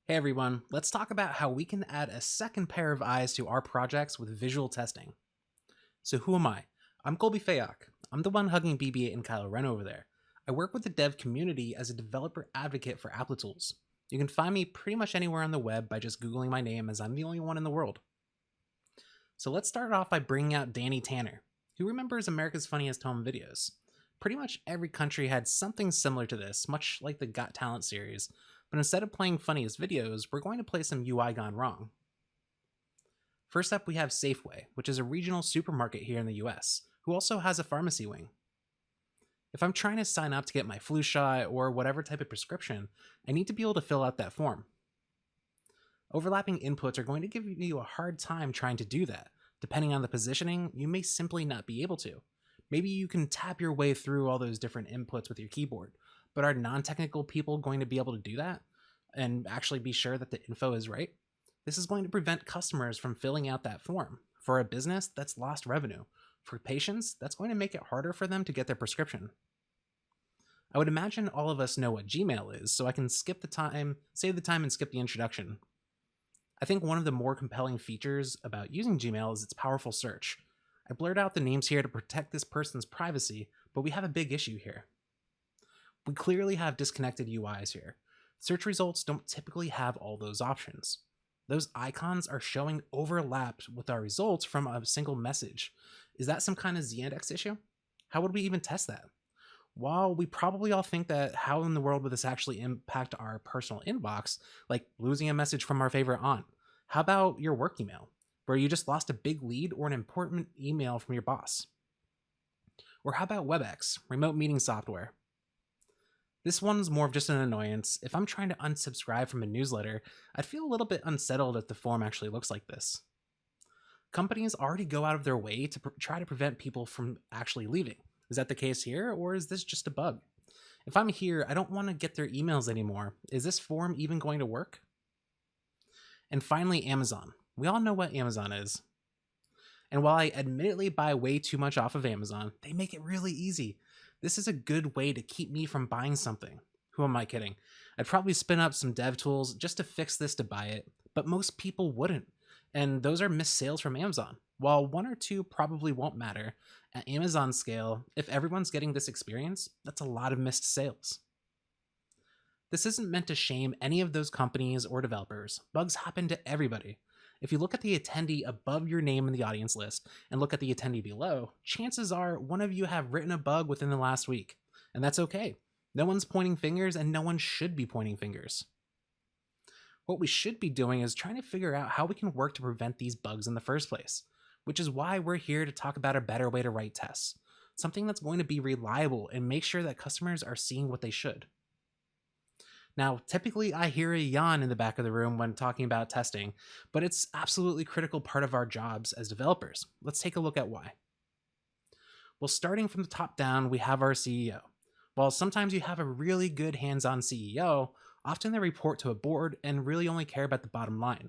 Hey everyone, let's talk about how we can add a second pair of eyes to our projects with visual testing. So who am I? I'm Colby Fayock. I'm the one hugging BB-8 and Kylo Ren over there. I work with the dev community as a developer advocate for Applitools. You can find me pretty much anywhere on the web by just googling my name, as I'm the only one in the world. So let's start off by bringing out Danny Tanner. Who remembers America's Funniest Home Videos? Pretty much every country had something similar to this, much like the Got Talent series, but instead of playing funniest videos, we're going to play some UI gone wrong. First up, we have Safeway, which is a regional supermarket here in the US, who also has a pharmacy wing. If I'm trying to sign up to get my flu shot or whatever type of prescription, I need to be able to fill out that form. Overlapping inputs are going to give you a hard time trying to do that. Depending on the positioning, you may simply not be able to. Maybe you can tap your way through all those different inputs with your keyboard, but are non-technical people going to be able to do that and actually be sure that the info is right? This is going to prevent customers from filling out that form. For a business, that's lost revenue. For patients, that's going to make it harder for them to get their prescription. I would imagine all of us know what Gmail is, so I can save the time and skip the introduction. I think one of the more compelling features about using Gmail is its powerful search. I blurred out the names here to protect this person's privacy, but we have a big issue here. We clearly have disconnected UIs here. Search results don't typically have all those options. Those icons are showing overlapped with our results from a single message. Is that some kind of z-index issue? How would we even test that? While we probably all think that how in the world would this actually impact our personal inbox, like losing a message from our favorite aunt, how about your work email, where you just lost a big lead or an important email from your boss? Or how about WebEx, remote meeting software? This one's more of just an annoyance. If I'm trying to unsubscribe from a newsletter, I'd feel a little bit unsettled if the form actually looks like this. Companies already go out of their way to try to prevent people from actually leaving. Is that the case here, or is this just a bug? If I'm here, I don't want to get their emails anymore. Is this form even going to work? And finally, Amazon. We all know what Amazon is. And while I admittedly buy way too much off of Amazon, they make it really easy. This is a good way to keep me from buying something. Who am I kidding? I'd probably spin up some dev tools just to fix this to buy it, but most people wouldn't. And those are missed sales from Amazon. While one or two probably won't matter, at Amazon scale, if everyone's getting this experience, that's a lot of missed sales. This isn't meant to shame any of those companies or developers. Bugs happen to everybody. If you look at the attendee above your name in the audience list and look at the attendee below, chances are one of you have written a bug within the last week. And that's okay. No one's pointing fingers, and no one should be pointing fingers. What we should be doing is trying to figure out how we can work to prevent these bugs in the first place, which is why we're here to talk about a better way to write tests. Something that's going to be reliable and make sure that customers are seeing what they should. Now, typically I hear a yawn in the back of the room when talking about testing, but it's absolutely critical part of our jobs as developers. Let's take a look at why. Well, starting from the top down, we have our CEO. While sometimes you have a really good hands-on CEO, often they report to a board and really only care about the bottom line.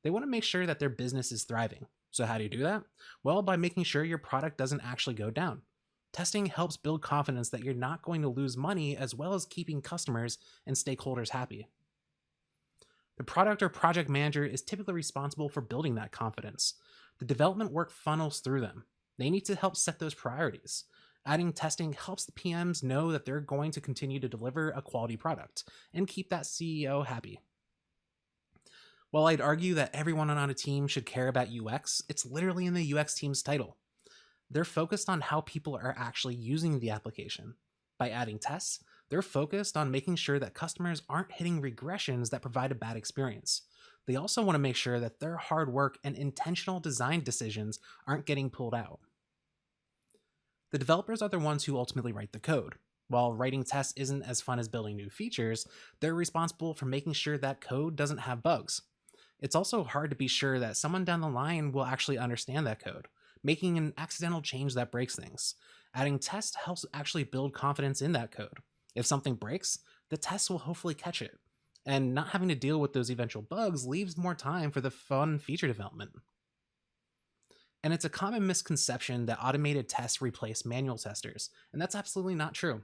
They want to make sure that their business is thriving. So how do you do that? Well, by making sure your product doesn't actually go down. Testing helps build confidence that you're not going to lose money, as well as keeping customers and stakeholders happy. The product or project manager is typically responsible for building that confidence. The development work funnels through them. They need to help set those priorities. Adding testing helps the PMs know that they're going to continue to deliver a quality product and keep that CEO happy. While I'd argue that everyone on a team should care about UX, it's literally in the UX team's title. They're focused on how people are actually using the application. By adding tests, they're focused on making sure that customers aren't hitting regressions that provide a bad experience. They also want to make sure that their hard work and intentional design decisions aren't getting pulled out. The developers are the ones who ultimately write the code. While writing tests isn't as fun as building new features, they're responsible for making sure that code doesn't have bugs. It's also hard to be sure that someone down the line will actually understand that code, making an accidental change that breaks things. Adding tests helps actually build confidence in that code. If something breaks, the tests will hopefully catch it. And not having to deal with those eventual bugs leaves more time for the fun feature development. And it's a common misconception that automated tests replace manual testers, and that's absolutely not true.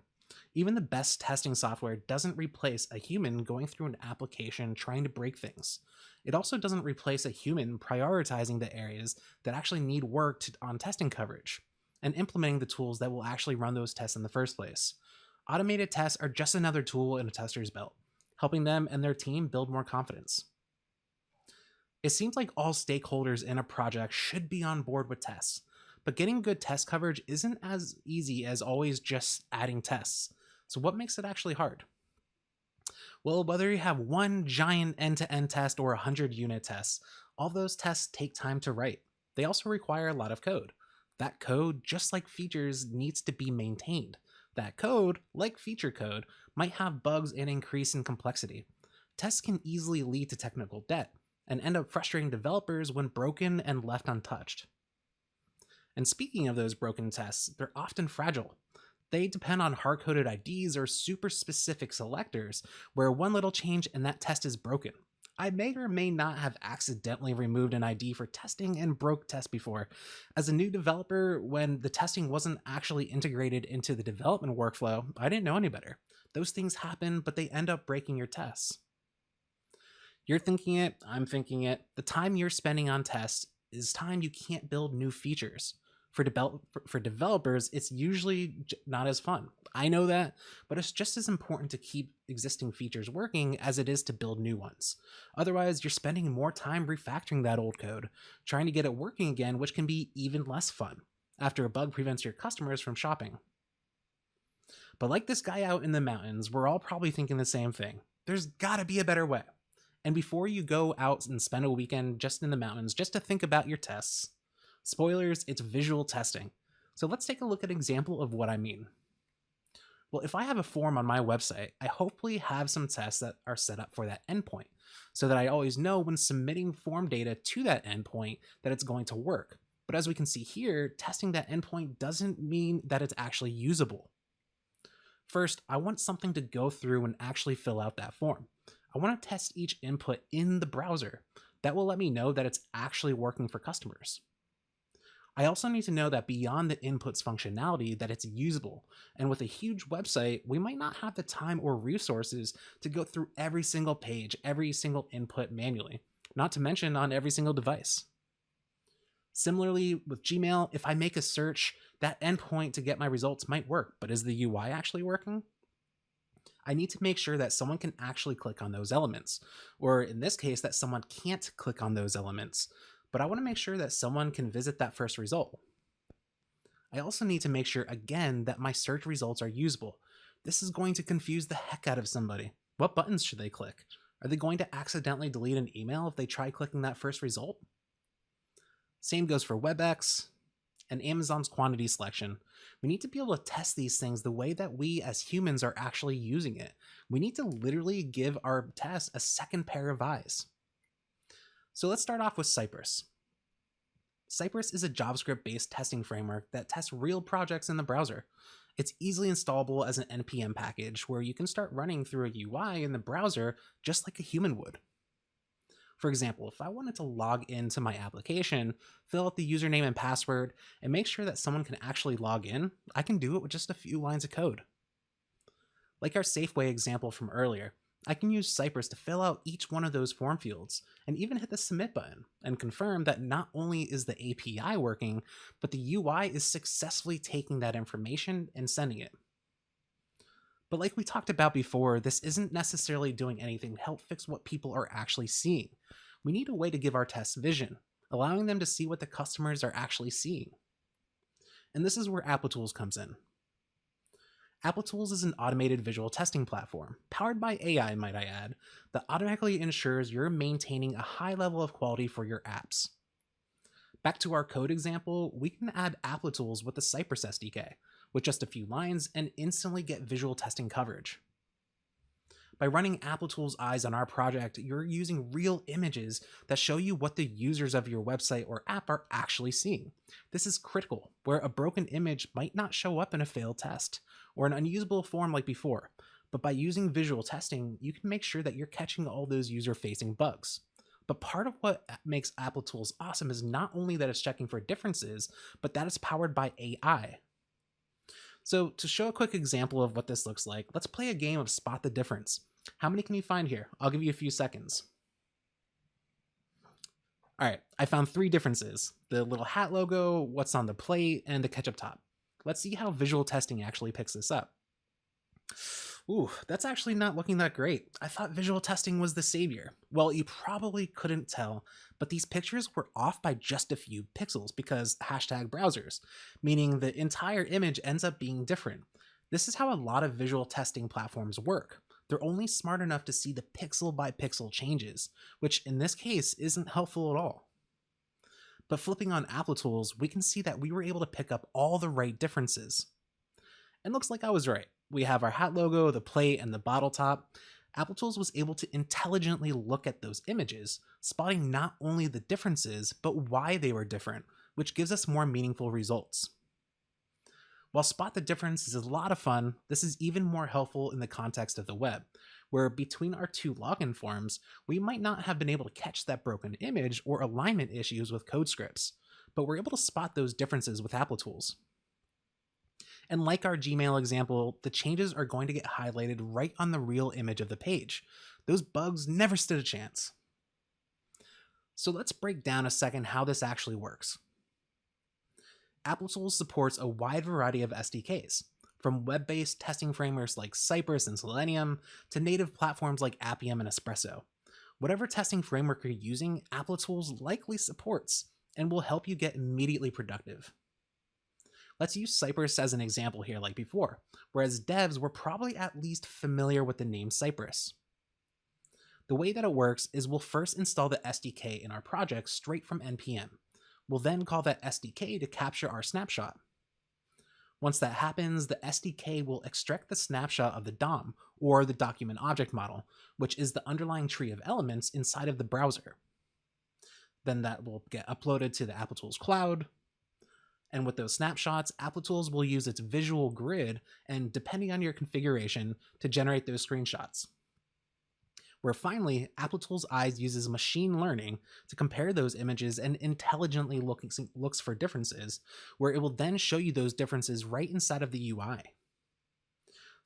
Even the best testing software doesn't replace a human going through an application trying to break things. It also doesn't replace a human prioritizing the areas that actually need work on testing coverage and implementing the tools that will actually run those tests in the first place. Automated tests are just another tool in a tester's belt, helping them and their team build more confidence. It seems like all stakeholders in a project should be on board with tests, but getting good test coverage isn't as easy as always just adding tests. So what makes it actually hard? Well, whether you have one giant end-to-end test or 100 unit tests, all those tests take time to write. They also require a lot of code. That code, just like features, needs to be maintained. That code, like feature code, might have bugs and increase in complexity. Tests can easily lead to technical debt and end up frustrating developers when broken and left untouched. And speaking of those broken tests, they're often fragile. They depend on hard-coded IDs or super specific selectors, where one little change and that test is broken. I may or may not have accidentally removed an ID for testing and broke tests before. As a new developer, when the testing wasn't actually integrated into the development workflow, I didn't know any better. Those things happen, but they end up breaking your tests. You're thinking it, I'm thinking it. The time you're spending on tests is time you can't build new features. For developers, it's usually not as fun. I know that, but it's just as important to keep existing features working as it is to build new ones. Otherwise, you're spending more time refactoring that old code, trying to get it working again, which can be even less fun after a bug prevents your customers from shopping. But like this guy out in the mountains, we're all probably thinking the same thing. There's gotta be a better way. And before you go out and spend a weekend just in the mountains, just to think about your tests, spoilers, it's visual testing. So let's take a look at an example of what I mean. Well, if I have a form on my website, I hopefully have some tests that are set up for that endpoint, so that I always know when submitting form data to that endpoint that it's going to work. But as we can see here, testing that endpoint doesn't mean that it's actually usable. First, I want something to go through and actually fill out that form. I want to test each input in the browser. That will let me know that it's actually working for customers. I also need to know that beyond the inputs functionality that it's usable, and with a huge website, we might not have the time or resources to go through every single page, every single input manually, not to mention on every single device. Similarly, with Gmail, if I make a search, that endpoint to get my results might work, but is the UI actually working? I need to make sure that someone can actually click on those elements, or in this case, that someone can't click on those elements. But I want to make sure that someone can visit that first result. I also need to make sure, again, that my search results are usable. This is going to confuse the heck out of somebody. What buttons should they click? Are they going to accidentally delete an email if they try clicking that first result? Same goes for WebEx and Amazon's quantity selection. We need to be able to test these things the way that we as humans are actually using it. We need to literally give our tests a second pair of eyes. So let's start off with Cypress. Cypress is a JavaScript-based testing framework that tests real projects in the browser. It's easily installable as an NPM package where you can start running through a UI in the browser just like a human would. For example, if I wanted to log into my application, fill out the username and password, and make sure that someone can actually log in, I can do it with just a few lines of code. Like our Safeway example from earlier, I can use Cypress to fill out each one of those form fields and even hit the submit button and confirm that not only is the API working, but the UI is successfully taking that information and sending it. But like we talked about before, this isn't necessarily doing anything to help fix what people are actually seeing. We need a way to give our tests vision, allowing them to see what the customers are actually seeing. And this is where Applitools comes in. Applitools is an automated visual testing platform, powered by AI, might I add, that automatically ensures you're maintaining a high level of quality for your apps. Back to our code example, we can add Applitools with the Cypress SDK, with just a few lines, and instantly get visual testing coverage. By running Applitools eyes on our project, you're using real images that show you what the users of your website or app are actually seeing. This is critical, where a broken image might not show up in a failed test, or an unusable form like before, but by using visual testing, you can make sure that you're catching all those user-facing bugs. But part of what makes Applitools awesome is not only that it's checking for differences, but that it's powered by AI. So to show a quick example of what this looks like, let's play a game of Spot the Difference. How many can you find here? I'll give you a few seconds. All right, I found 3 differences: the little hat logo, what's on the plate, and the ketchup top. Let's see how visual testing actually picks this up. Ooh, that's actually not looking that great. I thought visual testing was the savior. Well, you probably couldn't tell, but these pictures were off by just a few pixels because #browsers, meaning the entire image ends up being different. This is how a lot of visual testing platforms work. They're only smart enough to see the pixel by pixel changes, which in this case isn't helpful at all. But flipping on Applitools, we can see that we were able to pick up all the right differences. And looks like I was right. We have our hat logo, the plate, and the bottle top. Applitools was able to intelligently look at those images, spotting not only the differences, but why they were different, which gives us more meaningful results. While Spot the Difference is a lot of fun, this is even more helpful in the context of the web, where between our 2 login forms, we might not have been able to catch that broken image or alignment issues with code scripts, but we're able to spot those differences with Applitools. And like our Gmail example, the changes are going to get highlighted right on the real image of the page. Those bugs never stood a chance. So let's break down a second how this actually works. Applitools supports a wide variety of SDKs, from web-based testing frameworks like Cypress and Selenium to native platforms like Appium and Espresso. Whatever testing framework you're using, Applitools likely supports and will help you get immediately productive. Let's use Cypress as an example here like before, whereas devs were probably at least familiar with the name Cypress. The way that it works is we'll first install the SDK in our project straight from npm. We'll then call that SDK to capture our snapshot. Once that happens, the SDK will extract the snapshot of the DOM, or the document object model, which is the underlying tree of elements inside of the browser. Then that will get uploaded to the Applitools cloud. And with those snapshots, Applitools will use its visual grid and, depending on your configuration, to generate those screenshots. Where finally, Applitools Eyes uses machine learning to compare those images and intelligently looks for differences, where it will then show you those differences right inside of the UI.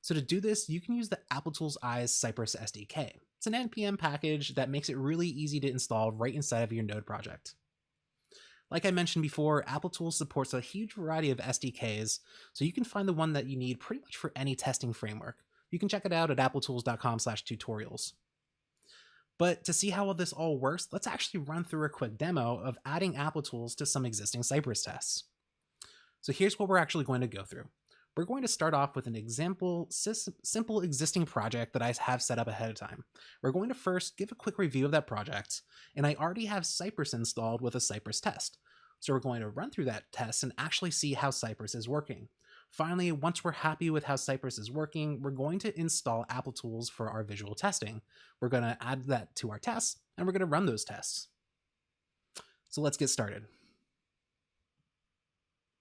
So to do this, you can use the Applitools Eyes Cypress SDK. It's an npm package that makes it really easy to install right inside of your Node project. Like I mentioned before, Applitools supports a huge variety of SDKs, so you can find the one that you need pretty much for any testing framework. You can check it out at applitools.com/tutorials. But to see how this all works, let's actually run through a quick demo of adding Applitools to some existing Cypress tests. So here's what we're actually going to go through. We're going to start off with an example, simple existing project that I have set up ahead of time. We're going to first give a quick review of that project, and I already have Cypress installed with a Cypress test. So we're going to run through that test and actually see how Cypress is working. Finally, once we're happy with how Cypress is working, we're going to install Applitools for our visual testing. We're going to add that to our tests, and we're going to run those tests. So let's get started.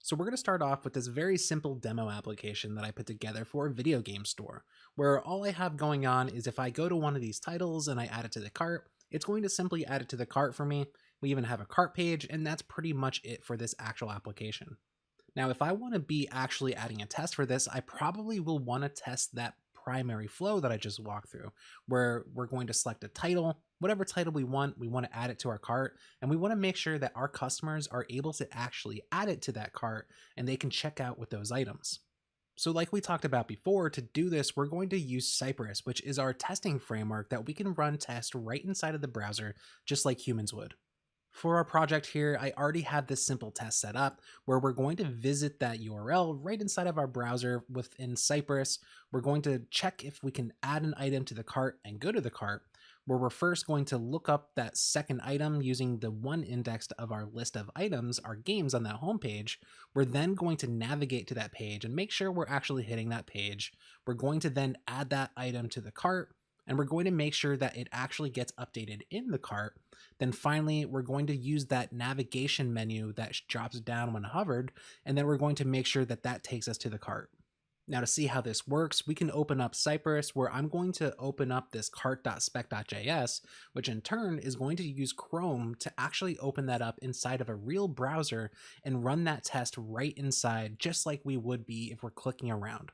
So we're going to start off with this very simple demo application that I put together for a video game store, where all I have going on is if I go to one of these titles and I add it to the cart, it's going to simply add it to the cart for me. We even have a cart page, and that's pretty much it for this actual application. Now, if I want to be actually adding a test for this, I probably will want to test that primary flow that I just walked through, where we're going to select a title, whatever title we want to add it to our cart, and we want to make sure that our customers are able to actually add it to that cart and they can check out with those items. So like we talked about before, to do this, we're going to use Cypress, which is our testing framework that we can run tests right inside of the browser, just like humans would. For our project here, I already have this simple test set up where we're going to visit that URL right inside of our browser within Cypress. We're going to check if we can add an item to the cart and go to the cart, where we're first going to look up that second item using the one index of our list of items, our games on that homepage. We're then going to navigate to that page and make sure we're actually hitting that page. We're going to then add that item to the cart, and we're going to make sure that it actually gets updated in the cart. Then finally, we're going to use that navigation menu that drops down when hovered, and then we're going to make sure that that takes us to the cart. Now to see how this works, we can open up Cypress, where I'm going to open up this cart.spec.js, which in turn is going to use Chrome to actually open that up inside of a real browser and run that test right inside, just like we would be if we're clicking around.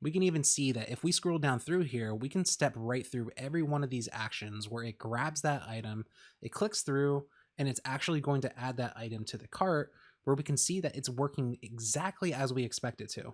We can even see that if we scroll down through here, we can step right through every one of these actions where it grabs that item, it clicks through, and it's actually going to add that item to the cart, where we can see that it's working exactly as we expect it to.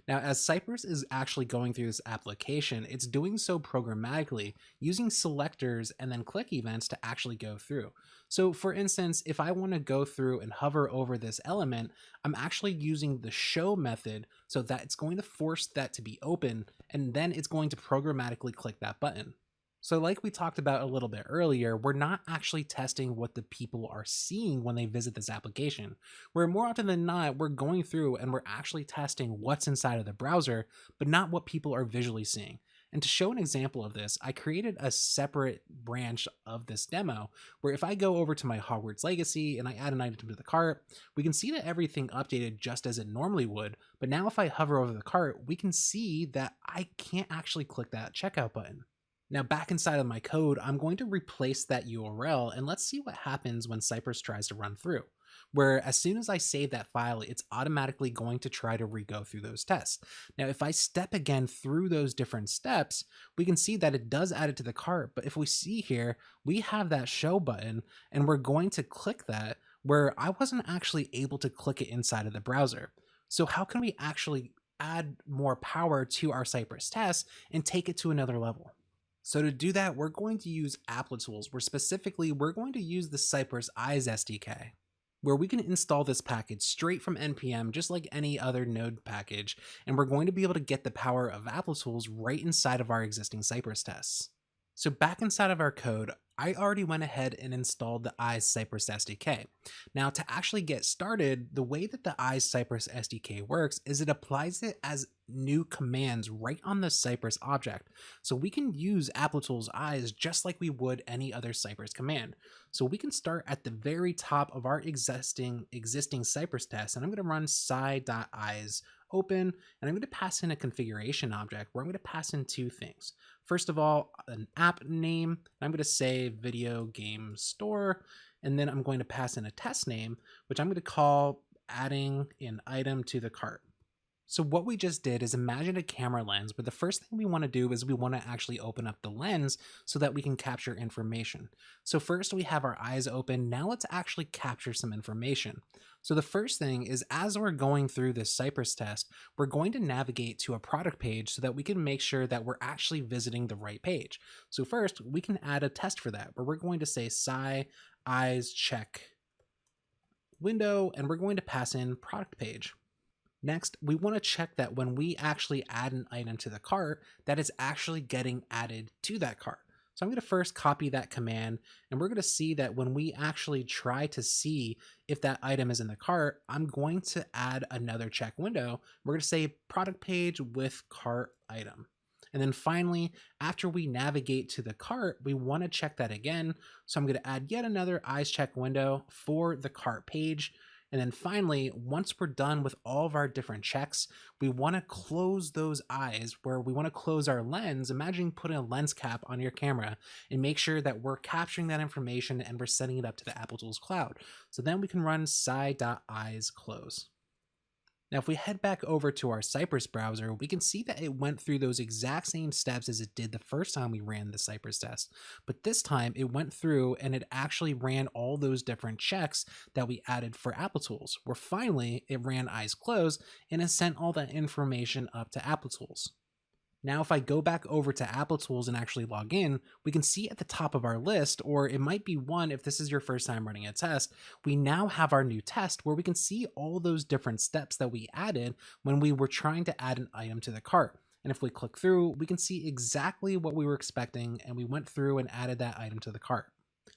Now, as Cypress is actually going through this application, it's doing so programmatically using selectors and then click events to actually go through. So for instance, if I want to go through and hover over this element, I'm actually using the show method so that it's going to force that to be open, and then it's going to programmatically click that button. So like we talked about a little bit earlier, we're not actually testing what the people are seeing when they visit this application, where more often than not, we're going through and we're actually testing what's inside of the browser, but not what people are visually seeing. And to show an example of this, I created a separate branch of this demo where if I go over to my Hogwarts Legacy and I add an item to the cart, we can see that everything updated just as it normally would. But now if I hover over the cart, we can see that I can't actually click that checkout button. Now back inside of my code, I'm going to replace that URL, and let's see what happens when Cypress tries to run through, where as soon as I save that file, it's automatically going to try to re-go through those tests. Now, if I step again through those different steps, we can see that it does add it to the cart, but if we see here, we have that show button, and we're going to click that where I wasn't actually able to click it inside of the browser. So how can we actually add more power to our Cypress tests and take it to another level? So to do that, we're going to use Applitools, where specifically we're going to use the Cypress Eyes SDK, where we can install this package straight from NPM, just like any other node package, and we're going to be able to get the power of Applitools right inside of our existing Cypress tests. So back inside of our code, I already went ahead and installed the Eyes Cypress SDK. Now to actually get started, the way that the Eyes Cypress SDK works is it applies it as new commands right on the Cypress object. So we can use Applitools Eyes just like we would any other Cypress command. So we can start at the very top of our existing Cypress test, and I'm going to run sci.eyes open, and I'm going to pass in a configuration object where I'm going to pass in two things. First of all, an app name. I'm going to say video game store, and then I'm going to pass in a test name, which I'm going to call adding an item to the cart. So what we just did is imagine a camera lens, but the first thing we want to do is we want to actually open up the lens so that we can capture information. So first we have our eyes open. Now let's actually capture some information. So the first thing is, as we're going through this Cypress test, we're going to navigate to a product page so that we can make sure that we're actually visiting the right page. So first we can add a test for that, where we're going to say sci eyes check window, and we're going to pass in product page. Next, we want to check that when we actually add an item to the cart, that it's actually getting added to that cart. So I'm going to first copy that command, and we're going to see that when we actually try to see if that item is in the cart, I'm going to add another check window. We're going to say product page with cart item. And then finally, after we navigate to the cart, we want to check that again. So I'm going to add yet another eyes check window for the cart page. And then finally, once we're done with all of our different checks, we want to close those eyes, where we want to close our lens. Imagine putting a lens cap on your camera and make sure that we're capturing that information and we're setting it up to the Applitools cloud. So then we can run sci.eyes close. Now, if we head back over to our Cypress browser, we can see that it went through those exact same steps as it did the first time we ran the Cypress test. But this time it went through and it actually ran all those different checks that we added for Applitools, where finally it ran eyes closed and it sent all that information up to Applitools. Now, if I go back over to Applitools and actually log in, we can see at the top of our list, or it might be one if this is your first time running a test, we now have our new test where we can see all those different steps that we added when we were trying to add an item to the cart. And if we click through, we can see exactly what we were expecting, and we went through and added that item to the cart.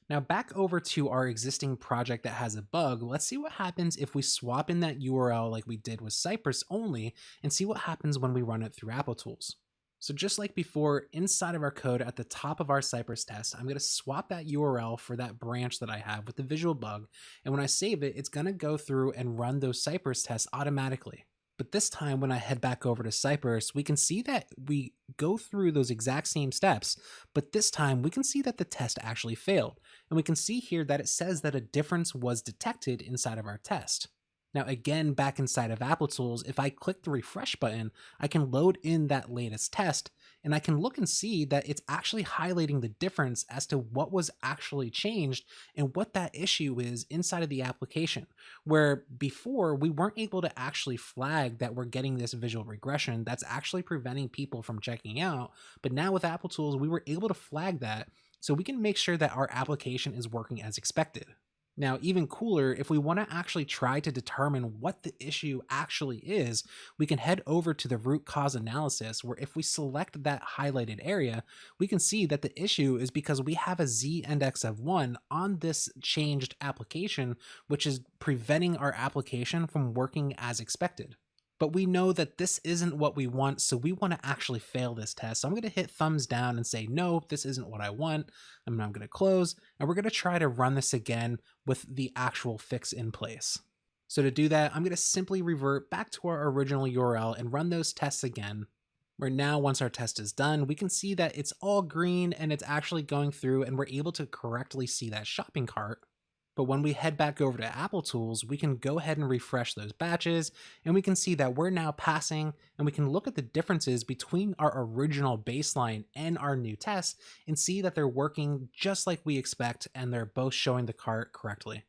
Now back over to our existing project that has a bug, let's see what happens if we swap in that URL like we did with Cypress only, and see what happens when we run it through Applitools. So just like before, inside of our code at the top of our Cypress test, I'm going to swap that URL for that branch that I have with the visual bug. And when I save it, it's going to go through and run those Cypress tests automatically. But this time when I head back over to Cypress, we can see that we go through those exact same steps, but this time we can see that the test actually failed. And we can see here that it says that a difference was detected inside of our test. Now again, back inside of Applitools, if I click the refresh button, I can load in that latest test, and I can look and see that it's actually highlighting the difference as to what was actually changed and what that issue is inside of the application. Where before we weren't able to actually flag that we're getting this visual regression that's actually preventing people from checking out, but now with Applitools, we were able to flag that so we can make sure that our application is working as expected. Now, even cooler, if we want to actually try to determine what the issue actually is, we can head over to the root cause analysis, where if we select that highlighted area, we can see that the issue is because we have a z-index of 1 on this changed application, which is preventing our application from working as expected. But we know that this isn't what we want, so we want to actually fail this test. So I'm going to hit thumbs down and say, no, this isn't what I want. And I'm going to close, and we're going to try to run this again with the actual fix in place. So to do that, I'm going to simply revert back to our original URL and run those tests again, where now once our test is done, we can see that it's all green and it's actually going through, and we're able to correctly see that shopping cart. But when we head back over to Applitools, we can go ahead and refresh those batches, and we can see that we're now passing, and we can look at the differences between our original baseline and our new tests and see that they're working just like we expect, and they're both showing the cart correctly.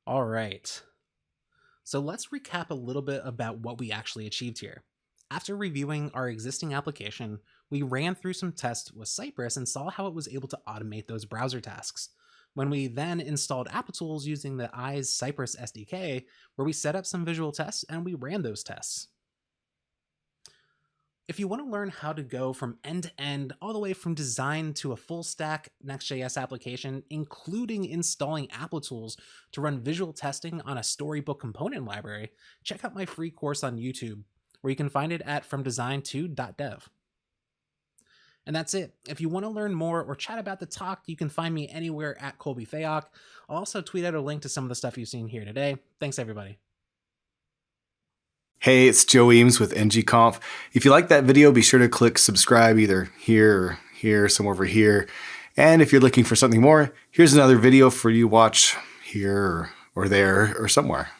All right, so let's recap a little bit about what we actually achieved here. After reviewing our existing application, we ran through some tests with Cypress and saw how it was able to automate those browser tasks. When we then installed Applitools using the eyes Cypress SDK, where we set up some visual tests and we ran those tests. If you want to learn how to go from end to end, all the way from design to a full stack Next.js application, including installing Applitools to run visual testing on a storybook component library, check out my free course on YouTube, where you can find it at fromdesign2.dev. And that's it. If you want to learn more or chat about the talk, you can find me anywhere at Colby Fayock. I'll also tweet out a link to some of the stuff you've seen here today. Thanks, everybody. Hey, it's Joe Eames with ng-conf. If you like that video, be sure to click subscribe either here or here, somewhere over here. And if you're looking for something more, here's another video for you to watch here or there or somewhere.